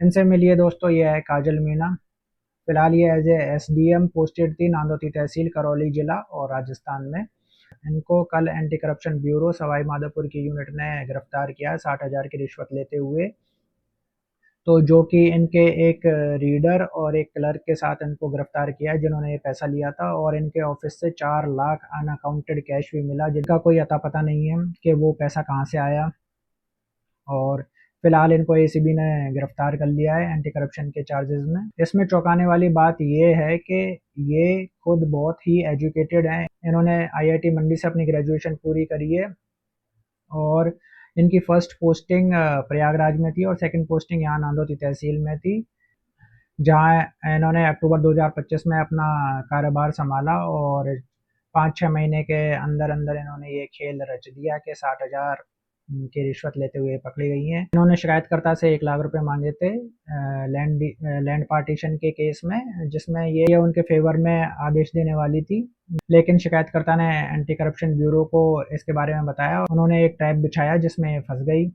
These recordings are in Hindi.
इनसे मिलिए दोस्तों, ये है काजल मीना। फिलहाल ये एज ए SDM पोस्टेड थी नांदोती तहसील, करौली जिला और राजस्थान में। इनको कल anti corruption bureau Sawai Madhopur की यूनिट ने गिरफ्तार किया है 60,000 की रिश्वत लेते हुए। तो जो कि इनके एक रीडर और एक क्लर्क के साथ इनको गिरफ्तार किया है जिन्होंने ये पैसा लिया था। और इनके ऑफिस से 4 लाख अनअकाउंटेड कैश भी मिला, जिनका कोई अता पता नहीं है कि वो पैसा कहाँ से आया। और फिलहाल इनको ACB ने गिरफ्तार कर लिया है एंटी करप्शन के चार्जेस में। इसमें चौंकाने वाली बात ये है कि ये खुद बहुत ही एजुकेटेड हैं। इन्होंने IIT मंडी से अपनी ग्रेजुएशन पूरी करी है और इनकी फर्स्ट पोस्टिंग प्रयागराज में थी और सेकंड पोस्टिंग यहाँ नांदोती तहसील में थी, जहाँ इन्होंने अक्टूबर 2025 में अपना कारोबार संभाला। और 5-6 महीने के अंदर अंदर इन्होंने ये खेल रच दिया कि 60,000 की रिश्वत लेते हुए पकड़ी गई हैं। इन्होंने शिकायतकर्ता से 1 लाख रुपए मांगे थे लैंड पार्टीशन के केस में, जिसमें ये उनके फेवर में आदेश देने वाली थी। लेकिन शिकायतकर्ता ने एंटी करप्शन ब्यूरो को इसके बारे में बताया। उन्होंने एक ट्रैप बिछाया जिसमें ये फंस गई।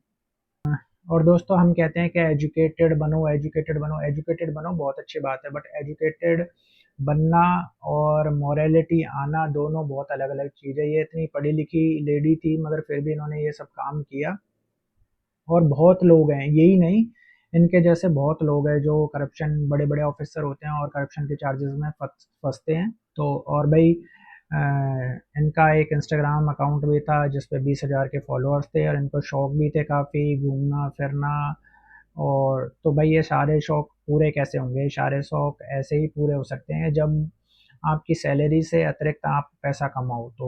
और दोस्तों, हम कहते हैं कि एजुकेटेड बनो, एजुकेटेड बनो, एजुकेटेड बनो, बहुत अच्छी बात है। बट एजुकेटेड बनना और मॉरलिटी आना दोनों बहुत अलग अलग चीज़ है। ये इतनी पढ़ी लिखी लेडी थी मगर फिर भी इन्होंने ये सब काम किया। और बहुत लोग हैं, यही नहीं, इनके जैसे बहुत लोग हैं जो करप्शन, बड़े बड़े ऑफिसर होते हैं और करप्शन के चार्जेस में फंसते हैं। तो और भाई इनका एक इंस्टाग्राम अकाउंट भी था जिस पे 20,000 के फॉलोअर्स थे और इनको शौक भी थे काफ़ी घूमना फिरना। और तो भाई ये सारे शौक पूरे कैसे होंगे? ये सारे शौक ऐसे ही पूरे हो सकते हैं जब आपकी सैलरी से अतिरिक्त आप पैसा कमाओ। तो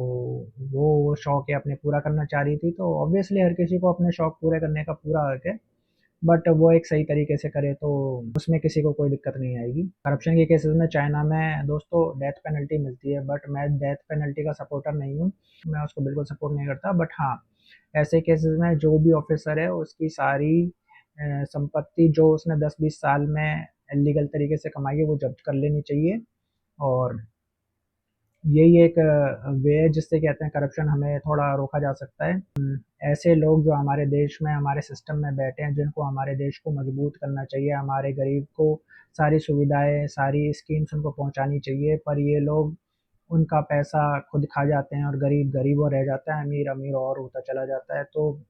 वो शौक ये अपने पूरा करना चाह रही थी, तो ऑब्वियसली हर किसी को अपने शौक पूरे करने का पूरा हक है। बट वो एक सही तरीके से करे तो उसमें किसी को कोई दिक्कत नहीं आएगी। करप्शन के केसेस में चाइना में दोस्तों डेथ पेनल्टी मिलती है, बट मैं डेथ पेनल्टी का सपोर्टर नहीं हूँ, मैं उसको बिल्कुल सपोर्ट नहीं करता। बट हाँ, ऐसे केसेस में जो भी ऑफिसर है उसकी सारी संपत्ति जो उसने 10-20 साल में इलीगल तरीके से कमाई है वो जब्त कर लेनी चाहिए। और यही एक वे है जिससे कहते हैं करप्शन हमें थोड़ा रोका जा सकता है। ऐसे लोग जो हमारे देश में, हमारे सिस्टम में बैठे हैं, जिनको हमारे देश को मजबूत करना चाहिए, हमारे गरीब को सारी सुविधाएं, सारी स्कीम्स उनको पहुंचानी चाहिए, पर ये लोग उनका पैसा खुद खा जाते हैं और गरीब गरीब और रह जाता है, अमीर अमीर और होता चला जाता है। तो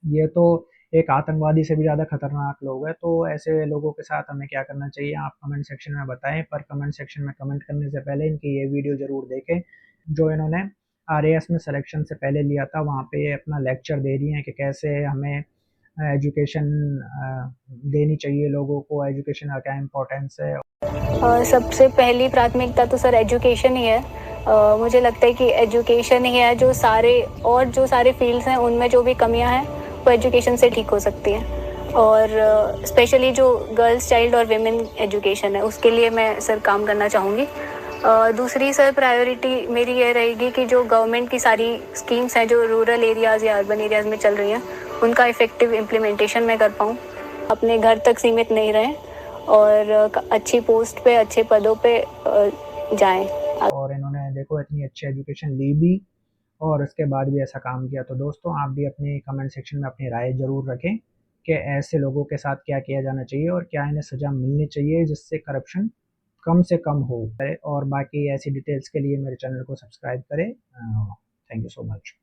ये तो एक आतंकवादी से भी ज़्यादा खतरनाक लोग हैं। तो ऐसे लोगों के साथ हमें क्या करना चाहिए, आप कमेंट सेक्शन में बताएं। पर कमेंट सेक्शन में कमेंट करने से पहले इनकी ये वीडियो ज़रूर देखें जो इन्होंने RAS में सिलेक्शन से पहले लिया था। वहाँ पे ये अपना लेक्चर दे रही हैं कि कैसे हमें एजुकेशन देनी चाहिए लोगों को, एजुकेशन का क्या इम्पोर्टेंस है। सबसे पहली प्राथमिकता तो सर एजुकेशन ही है। मुझे लगता है कि एजुकेशन ही है जो सारे फील्ड्स हैं उनमें जो भी कमियां हैं वो एजुकेशन से ठीक हो सकती हैं। और स्पेशली जो गर्ल्स चाइल्ड और विमेन एजुकेशन है उसके लिए मैं सर काम करना चाहूँगी। दूसरी सर प्रायोरिटी मेरी ये रहेगी कि जो गवर्नमेंट की सारी स्कीम्स हैं जो रूरल एरियाज़ या अर्बन एरियाज़ में चल रही हैं उनका इफ़ेक्टिव इम्प्लीमेंटेशन मैं कर पाऊँ, अपने घर तक सीमित नहीं रहें और अच्छी पोस्ट पे, अच्छे पदों पे जाएं। और इन्होंने देखो इतनी अच्छी एजुकेशन ली भी और उसके बाद भी ऐसा काम किया। तो दोस्तों, आप भी अपने कमेंट सेक्शन में अपनी राय ज़रूर रखें कि ऐसे लोगों के साथ क्या किया जाना चाहिए और क्या इन्हें सज़ा मिलनी चाहिए जिससे करप्शन कम से कम हो। और बाकी ऐसी डिटेल्स के लिए मेरे चैनल को सब्सक्राइब करें। Thank you so much.